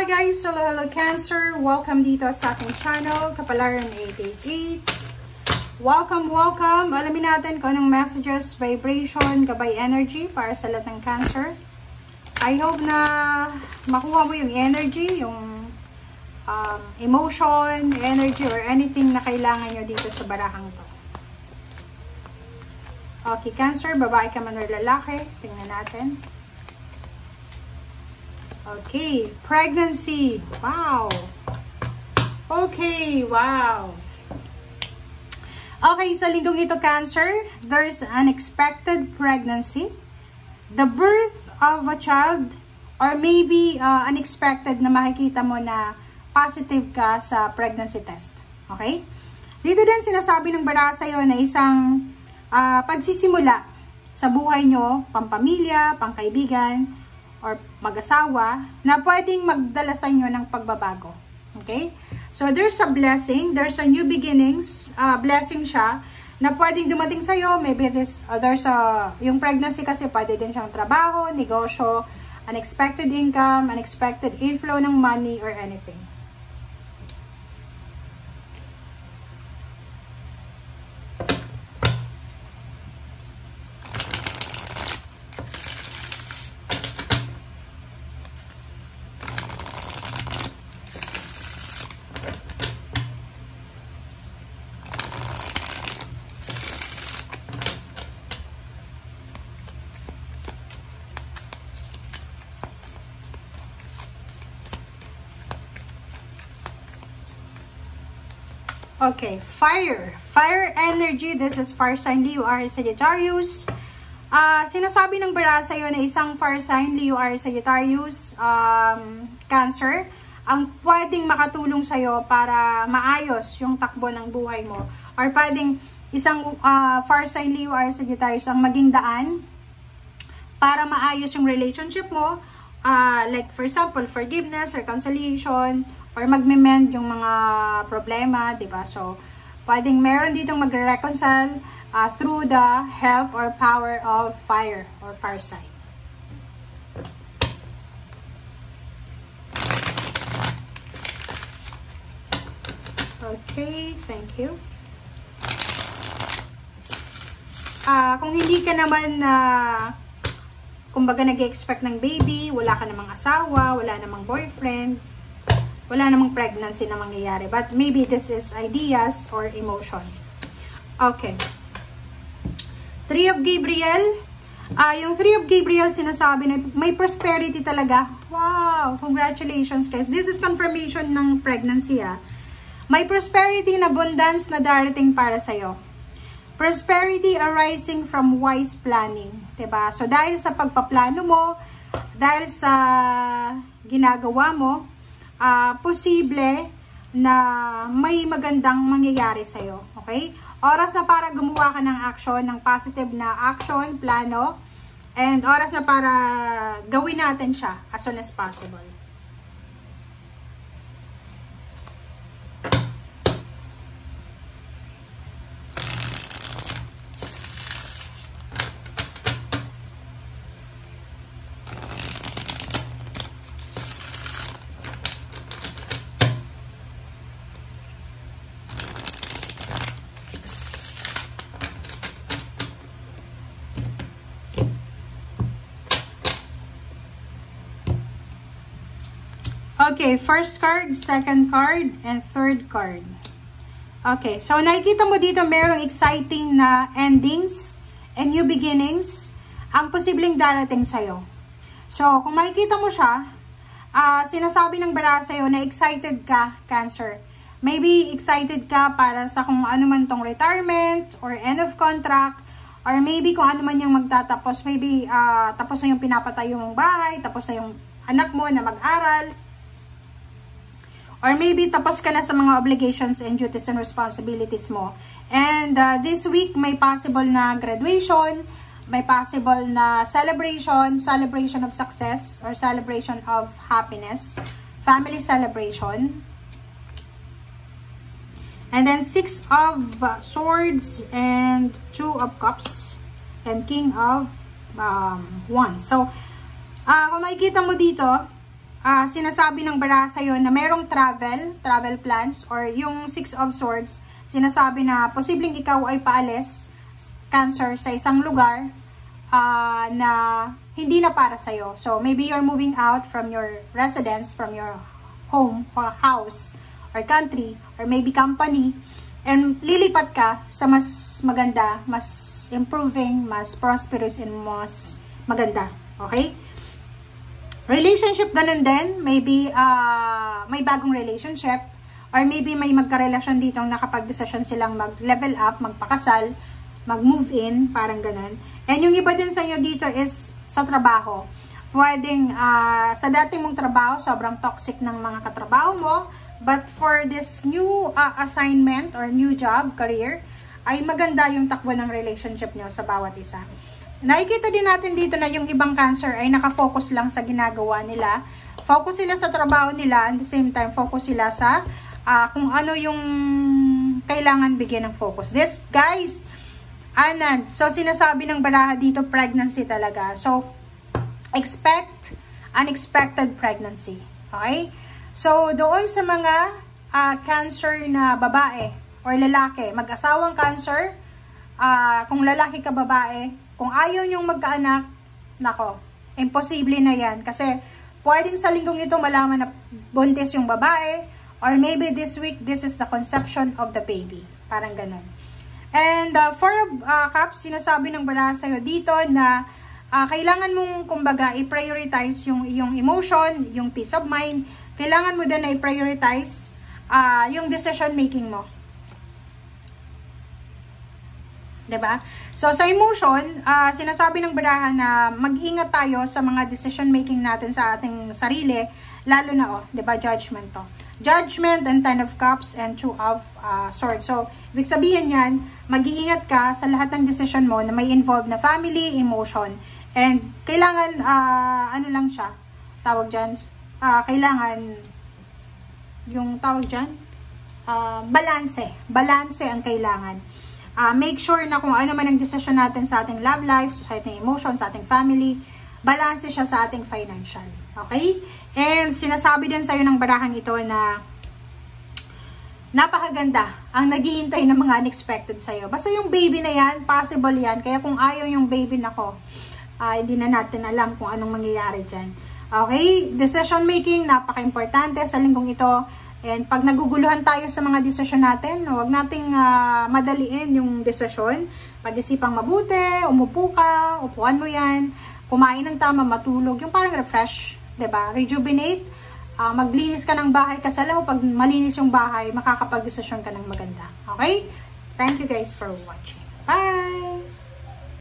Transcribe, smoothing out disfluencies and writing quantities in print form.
Hi guys! Hello Cancer! Welcome dito sa ating channel, Kapalaran 888. Welcome! Alamin natin kung anong messages, vibration, gabay energy para sa lahat ng Cancer. I hope na makuha mo yung energy, yung emotion, energy, or anything na kailangan nyo dito sa barahang to. Okay, Cancer, babae ka man or lalaki. Tingnan natin. Okay, pregnancy. Wow. Okay, wow. Okay, sa linggong ito, Cancer, there's unexpected pregnancy, the birth of a child, or maybe unexpected na makikita mo na positive ka sa pregnancy test. Okay? Dito din sinasabi ng baraha sa'yo na isang pagsisimula sa buhay nyo, pampamilya, pangkaibigan, or mag-asawa, na pwedeng magdala sa inyo ng pagbabago. Okay? So, there's a blessing, there's a new beginnings, blessing siya, na pwedeng dumating sa'yo. Maybe yung pregnancy kasi pwede din siyang trabaho, negosyo, unexpected income, unexpected inflow ng money, or anything. Okay, fire energy. This is fire sign Leo, Aries, Sagittarius. Sinasabi ng baraha sa'yo na isang fire sign Leo, Aries, Sagittarius, Cancer, ang pwedeng makatulong sa'yo para maayos yung takbo ng buhay mo. Or pwedeng isang fire sign Leo, Aries, Sagittarius ang maging daan para maayos yung relationship mo. Like for example, forgiveness, reconciliation, or magme-mend yung mga problema, diba? So, pwedeng meron ditong magre-reconcile through the help or power of fire or fire sign. Okay, thank you. Kung hindi ka naman kumbaga nag-expect ng baby, wala ka namang asawa, wala namang boyfriend, wala namang pregnancy na mangyayari. But maybe this is ideas or emotion. Okay. Three of Gabriel. Yung Three of Gabriel, sinasabi na may prosperity talaga. Wow! Congratulations, guys. This is confirmation ng pregnancy, May prosperity na abundance na darating para sa'yo. Prosperity arising from wise planning. Diba? So, dahil sa pagpaplano mo, dahil sa ginagawa mo, posible na may magandang mangyayari sa'yo. Okay? Oras na para gumawa ka ng action, ng positive na action, plano, and oras na para gawin natin siya as soon as possible. Okay, first card, second card, and third card. Okay, so nakikita mo dito merong exciting na endings and new beginnings ang posibleng darating sa'yo. So, kung makikita mo siya, sinasabi ng baraha sa'yo na excited ka, Cancer. Maybe excited ka para sa kung ano man tong retirement or end of contract, or maybe kung ano man yung magtatapos. Maybe tapos na yung pinapatayo mong bahay, tapos na yung anak mo na mag-aral, or maybe tapos ka na sa mga obligations and duties and responsibilities mo. And this week, may possible na graduation, may possible na celebration of success, or celebration of happiness, family celebration. And then 6 of Swords and 2 of Cups and King of Wands. So, kung makikita mo dito, sinasabi ng baraha sa'yo na merong travel plans, or yung Six of Swords, sinasabi na posibleng ikaw ay paalis, Cancer, sa isang lugar na hindi na para sa'yo. So, maybe you're moving out from your residence, from your home or house or country or maybe company, and lilipat ka sa mas maganda, mas improving, mas prosperous, and mas maganda. Okay? Relationship, ganun din. Maybe may bagong relationship, or maybe may magkarelasyon dito nakapag-desisyon silang mag-level up, magpakasal, mag-move in, parang ganun. And yung iba din sa inyo dito is sa trabaho. Pwedeng sa dating mong trabaho, sobrang toxic ng mga katrabaho mo, but for this new assignment or new job, career, ay maganda yung takbo ng relationship nyo sa bawat isa. Nakikita din natin dito na yung ibang Cancer ay nakafocus lang sa ginagawa nila. Focus sila sa trabaho nila, at the same time, focus sila sa kung ano yung kailangan bigyan ng focus. This, guys, so sinasabi ng baraha dito, pregnancy talaga. So, expect unexpected pregnancy. Okay? So, doon sa mga Cancer na babae or lalaki, mag-asawang Cancer, kung lalaki ka, babae, kung ayaw nyong magkaanak, nako, imposible na yan. Kasi, pwedeng sa linggong ito malaman na buntis yung babae, or maybe this week, this is the conception of the baby. Parang ganun. And for Cups, sinasabi ng baraha sa'yo dito na kailangan mong, kumbaga, i-prioritize yung iyong emotion, yung peace of mind. Kailangan mo din na i-prioritize yung decision making mo. Diba? So, sa emotion, sinasabi ng baraha na mag-ingat tayo sa mga decision making natin sa ating sarili, lalo na, diba, judgment to. Judgment and Ten of Cups and Two of Swords. So, ibig sabihin yan, mag-iingat ka sa lahat ng decision mo na may involved na family, emotion. And, kailangan, ano lang siya, tawag dyan, kailangan, yung tawag dyan, balance ang kailangan. Make sure na kung ano man ang decision natin sa ating love life, sa ating emotion, sa ating family, balance siya sa ating financial. Okay? And sinasabi din sa'yo ng barahang ito na napakaganda ang naghihintay ng mga unexpected sa'yo. Basta yung baby na yan, possible yan. Kaya kung ayaw yung baby, nako, hindi na natin alam kung anong mangyayari dyan. Okay? Decision making, napaka-importante sa linggong ito. And pag naguguluhan tayo sa mga desisyon natin, huwag nating madaliin yung desisyon. Pag-isipang mabuti, umupo ka, upuan mo yan, kumain ng tama, matulog, yung parang refresh, diba? Rejuvenate, maglinis ka ng bahay, kasi alam mo, pag malinis yung bahay, makakapag-desisyon ka ng maganda. Okay? Thank you guys for watching. Bye!